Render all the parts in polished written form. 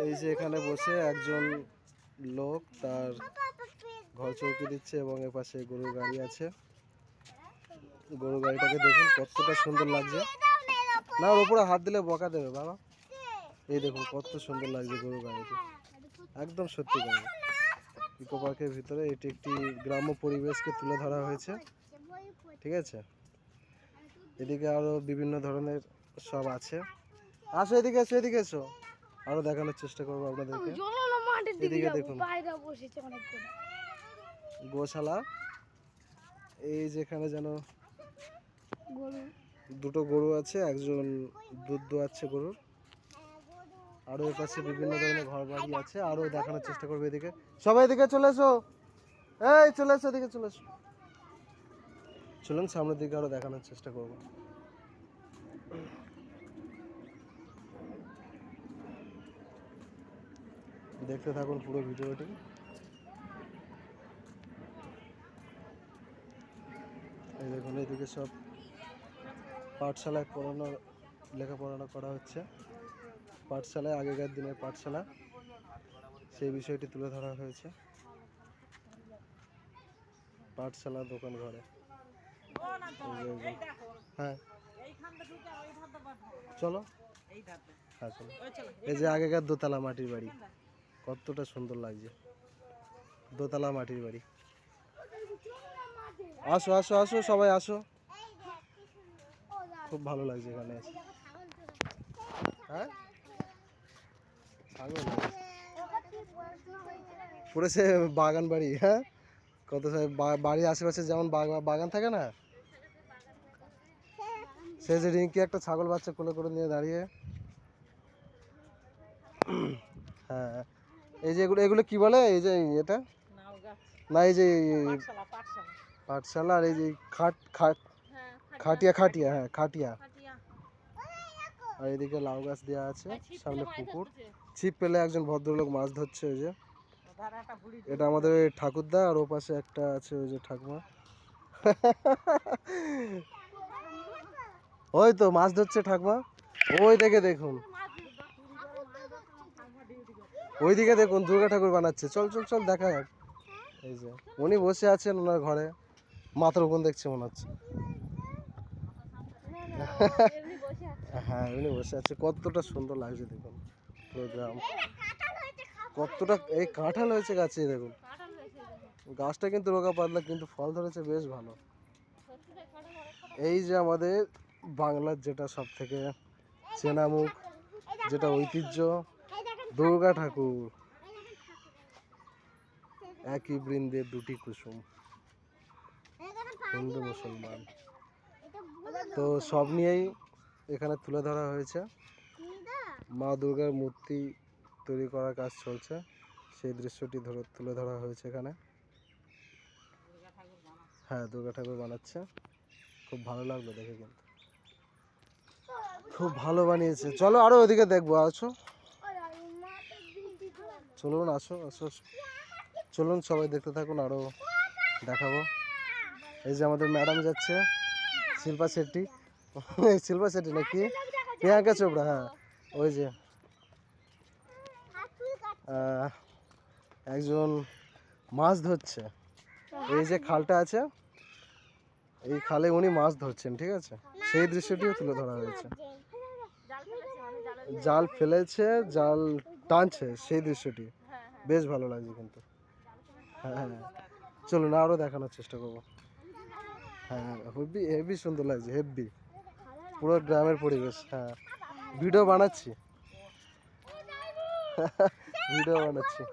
এই যে এখানে বসে একজন লোক তার ঘর চৌকি দিচ্ছে এবং এর পাশে গরুর গাড়ি আছে। গরুর গাড়িটাকে দেখুন কতটা সুন্দর লাগছে। না ওর উপরে হাত দিলে বকা দেবে বাবা। এই দেখুন কত সুন্দর লাগছে গরুর গাড়িটি, একদম সত্যি কথা। ইকো পার্কের ভিতরে এটি একটি গ্রাম্য পরিবেশকে তুলে ধরা হয়েছে, ঠিক আছে। এদিকে আরো বিভিন্ন ধরনের সব আছে। আসো এদিকে এসো, এদিকে এসো, আরো দেখানোর চেষ্টা করবো আপনাদেরকে। এদিকে দেখুন গোশালা, এই যেখানে যেন দুটো গরু আছে, একজন দুধ দোয়াচ্ছে গরুর। আরো এর পাশে বিভিন্ন ধরনের ঘর বাড়ি আছে, আরো দেখানোর চেষ্টা করবো। এদিকে সবাই এদিকে চলে এসো, এই চলে এসো, এদিকে চলে এসো। চলুন সামনের দিকে আরো দেখানোর চেষ্টা করবো। দেখতে থাকুন পুরো ভিডিওটি। এই দেখুন এদিকে সব পাঠশালায় লেখাপড়ানো করা হচ্ছে। পাঠশালায় আগেকার দিনের পাঠশালা, সেই বিষয়টি তুলে ধরা হয়েছে পাঠশালা দোকান ঘরে। হ্যাঁ চলো, হ্যাঁ চলো। এই যে আগেকার দোতলা মাটির বাড়ি, কতটা সুন্দর লাগছে। দোতলা মাটির বাড়ি। আসো আসো আসো সবাই আসো, খুব ভালো লাগছে এখানে এসে। হ্যাঁ ছাগল পুরো সে বাগান বাড়ি। হ্যাঁ কত বাড়ির আশেপাশে যেমন বাগান থাকে না, সে যে রিঙ্কি একটা ছাগল বাচ্চা কোলে করে নিয়ে দাঁড়িয়ে। হ্যাঁ এই যে এগুলো এগুলো কি বলে, এই যে এটা না, এই যে পাঠশালা, আর এই যে খাটিয়া খাটিয়া, হ্যাঁ খাটিয়া। আর এদিকে লাউ গাছ দেওয়া আছে, সামনে পুকুর। ছিপ পেলে একজন ভদ্রলোক মাছ ধরছে। ওই যে এটা আমাদের ঠাকুরদা, আর ও পাশে একটা আছে ওই যে ঠাকুমা। ওই তো মাছ ধরছে ঠাকুমা, ওই দিকে দেখুন, ওইদিকে দেখুন দুর্গা ঠাকুর বানাচ্ছে। চল চল চল দেখা যাক। এই যে উনি বসে আছেন ওনার ঘরে, মাথার উপর দেখছে মনে হচ্ছে। হ্যাঁ উনি বসে আছে, কতটা সুন্দর লাগছে দেখুন পুরো গ্রাম। কতটা এই কাঁঠাল হয়েছে গাছে, দেখুন গাছটা কিন্তু রোগা পাতলা, কিন্তু ফল ধরেছে বেশ ভালো। এই যে আমাদের বাংলার যেটা সব থেকে চেনা মুখ, যেটা ঐতিহ্য, দুর্গা ঠাকুর। একই বৃন্দে দুটি কুসুম, হিন্দু মুসলমান, তো সব নিয়েই এখানে তুলে ধরা হয়েছে। মা দুর্গার মূর্তি তৈরি করার কাজ চলছে, সেই দৃশ্যটি তুলে ধরা হয়েছে এখানে। হ্যাঁ দুর্গা ঠাকুর বানাচ্ছে, খুব ভালো লাগলো দেখে, কিন্তু খুব ভালো বানিয়েছে। চলো আরো ওদিকে দেখবো, আসো চলুন, আসো আসো চলুন সবাই দেখতে থাকুন, আরো দেখাবো। এই যে আমাদের ম্যাডাম যাচ্ছে, শিল্পা শেট্টি। শিল্পা শেট্টি নাকি প্রিয়াঙ্কা চোপড়া, হ্যাঁ ওই যে একজন মাছ ধরছে। এই যে খালটা আছে, এই খালে উনি মাছ ধরছেন, ঠিক আছে, সেই দৃশ্যটিও তুলে ধরা হয়েছে। জাল ফেলেছে, জাল টানছে, সেই দৃশ্যটি বেশ ভালো লাগছে কিন্তু। হ্যাঁ হ্যাঁ চলুন আরও দেখানোর চেষ্টা করবো। হ্যাঁ হেভি হেভি সুন্দর লাগছে, হেভি পুরো গ্রামের পরিবেশ। হ্যাঁ ভিডিও বানাচ্ছি, ভিডিও বানাচ্ছি,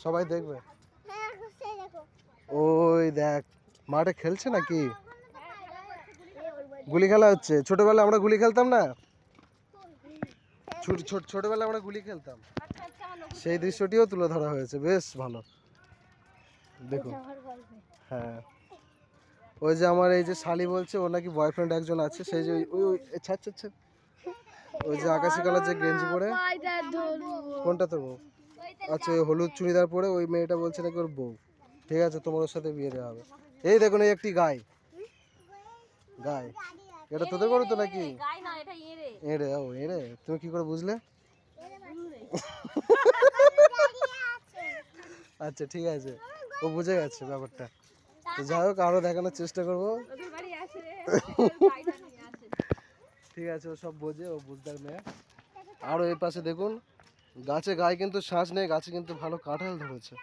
সবাই দেখবে। ওই দেখ মাঠে খেলছে নাকি, গুলি খেলা হচ্ছে। ছোটবেলায় আমরা গুলি খেলতাম না, ছোটবেলায় আমরা গুলি খেলতাম, সেই দৃশ্যটিও তুলে ধরা হয়েছে, বেশ ভালো দেখুন। হ্যাঁ ওই যে আমার এই যে শালি বলছে, ওর নাকি বয়ফ্রেন্ড একজন আছে, সেই যে ওই যে আকাশি কালার যে গেঞ্জি পরে, কোনটা তোর বউ? আচ্ছা ওই হলুদ চুড়িদার পরে ওই মেয়েটা বলছে নাকি ওর বউ, ঠিক আছে তোমার ওর সাথে বিয়ে দেওয়া হবে। এই দেখুন এই একটি গাই, গাই এটা তোদের গরু তো নাকি? এড়ে ও এড়ে, তুমি কি করে বুঝলে? আচ্ছা ঠিক আছে, ও বুঝে গেছে ব্যাপারটা। তো যাই হোক, আরো দেখানোর চেষ্টা করবো। ঠিক আছে, ও সব বোঝে, ও বুঝদার মেয়ে। আরো এই পাশে দেখুন, গাছে গায়ে কিন্তু শ্বাস নেই, গাছে কিন্তু ভালো কাঁঠাল ধরেছে।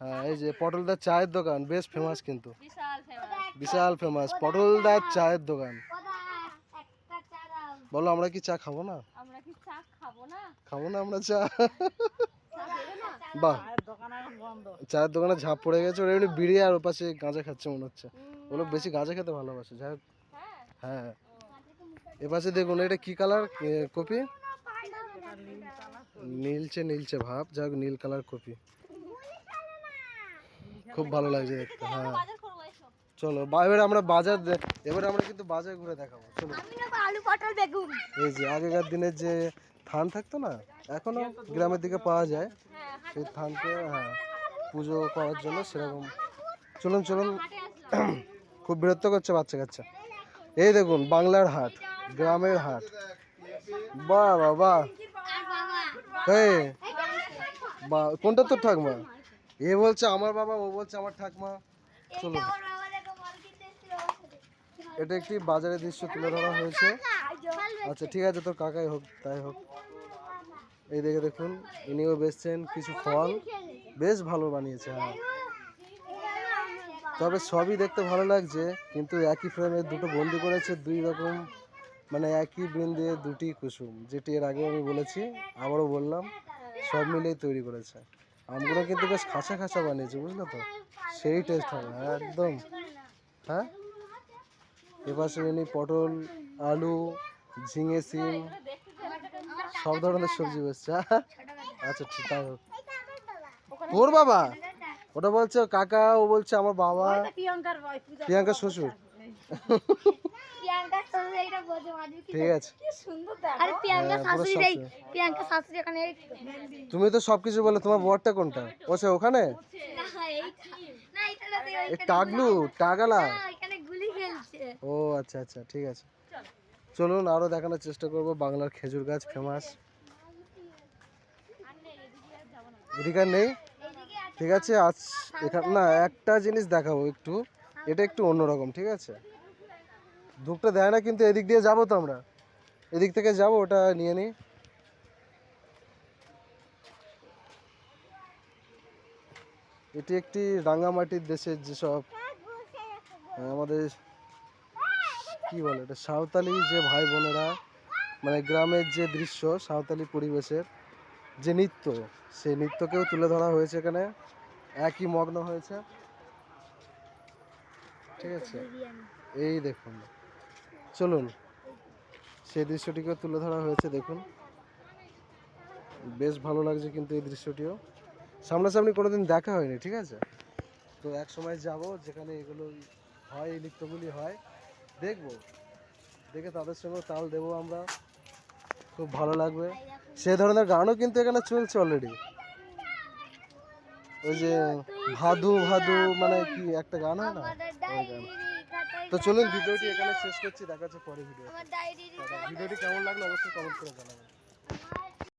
হ্যাঁ, এই যে পটলদার চায়ের দোকান বেশ ফেমাস, কিন্তু বিশাল ফেমাস পটলদার চায়ের দোকান। বলো, আমরা কি চা খাবো না? খাবো না আমরা চা? বাহ, চায়ের দোকানে ঝাঁপ পড়ে গেছে। ওরা এমনি বিড়ি আর ওপাশে গাঁজা খাচ্ছে মনে হচ্ছে। ওগুলো বেশি গাঁজা খেতে ভালোবাসে। যাই হোক, হ্যাঁ, এপাশে দেখুন, এটা কি কালার কপি? নীলচে নীলচে ভাব। যাই হোক, নীল কালার কপি, খুব ভালো লাগছে দেখতে। হ্যাঁ, চলো এবারে আমরা এবারে আমরা কিন্তু বাজার ঘুরে দেখাবো। চলো। এই যে আগেকার দিনের যে থান থাকতো না, এখনো গ্রামের দিকে পাওয়া যায়, সেই থানকে পুজো করার জন্য সেরকম। চলুন চলুন, খুব বিরক্ত করছে বাচ্চা কাচ্চা। এই দেখুন, বাংলার হাট, গ্রামের হাট। বাহ বাহ বাহ, বা কোনটা তোর ঠাকমা? এ বলছে আমার বাবা, ও বলছে আমার ঠাকমা। চলুন, এটা একটি বাজারের দৃশ্য তুলে ধরা হয়েছে। আচ্ছা ঠিক আছে, তোর কাকাই হোক, তাই হোক। এই দেখে দেখুন, ইনিও বেচছেন কিছু ফল, বেশ ভালো বানিয়েছে। হ্যাঁ, তবে সবই দেখতে ভালো লাগছে, কিন্তু একই ফ্রেমে দুটো বন্দি করেছে, দুই রকম, মানে একই বৃন্দে দুটি কুসুম, যেটি এর আগে আমি বলেছি, আবারও বললাম, সব মিলেই তৈরি করেছে। আমগুলো কিন্তু বেশ খাসা খাসা বানিয়েছে, বুঝলে তো, সেই টেস্ট হবে একদম। হ্যাঁ, এপাশে এনে পটল, আলু, ঝিঙে, সিম, সব ধরনের সবজি বেচছে। আচ্ছা ঠিক, তাই হোক। তোর বাবা? ওটা বলছে কাকা, ও বলছে আমার বাবা। প্রিয়াঙ্কার শ্বশুর। ঠিক আছে, তুমি তো সবকিছু বলে, তোমার বরটা কোনটা? বসে ওখানে টাগলু, টাগালা। ও আচ্ছা আচ্ছা, ঠিক আছে। চলুন, আরো দেখানোর চেষ্টা করব। বাংলার খেজুর গাছ ফেমাস। এদিকে নেই, ঠিক আছে। আজ এখানে না, একটা জিনিস দেখাবো একটু, এটা একটু অন্যরকম, ঠিক আছে। ধূপটা দেয় না, কিন্তু এদিক দিয়ে যাবো তো আমরা, এদিক থেকে যাবো, ওটা নিয়ে নিই। এটি একটি রাঙামাটির দেশের যেসব আমাদের কি বলে এটা, সাঁওতালি যে ভাই বোনেরা, মানে গ্রামের যে দৃশ্য, সাঁওতালি পরিবেশের যে নৃত্য, সেই নৃত্যকেও তুলে ধরা হয়েছে এখানে, একই মগ্ন হয়েছে, ঠিক আছে। এই দেখুন, চলুন, সেই দৃশ্যটিকেও তুলে ধরা হয়েছে, দেখুন, বেশ ভালো লাগছে কিন্তু এই দৃশ্যটিও। সামনাসামনি কোনোদিন দেখা হয়নি, ঠিক আছে। তো এক সময় যাব, যেখানে এগুলো হয়, এই নৃত্যগুলি হয়, দেখবো, দেখে তাদের সঙ্গে তাল দেবো আমরা, খুব ভালো লাগবে। সে ধরনের গানও কিন্তু এখানে চলছে অলরেডি। ওই যে ভাদু ভাদু, মানে কি একটা গান হয় না, ওই গান। তো চলুন, ভিডিওটি এখানে শেষ করছি, দেখা হচ্ছে পরে ভিডিও। ভিডিওটি কেমন লাগলো অবশ্যই কমেন্ট করে জানাবেন।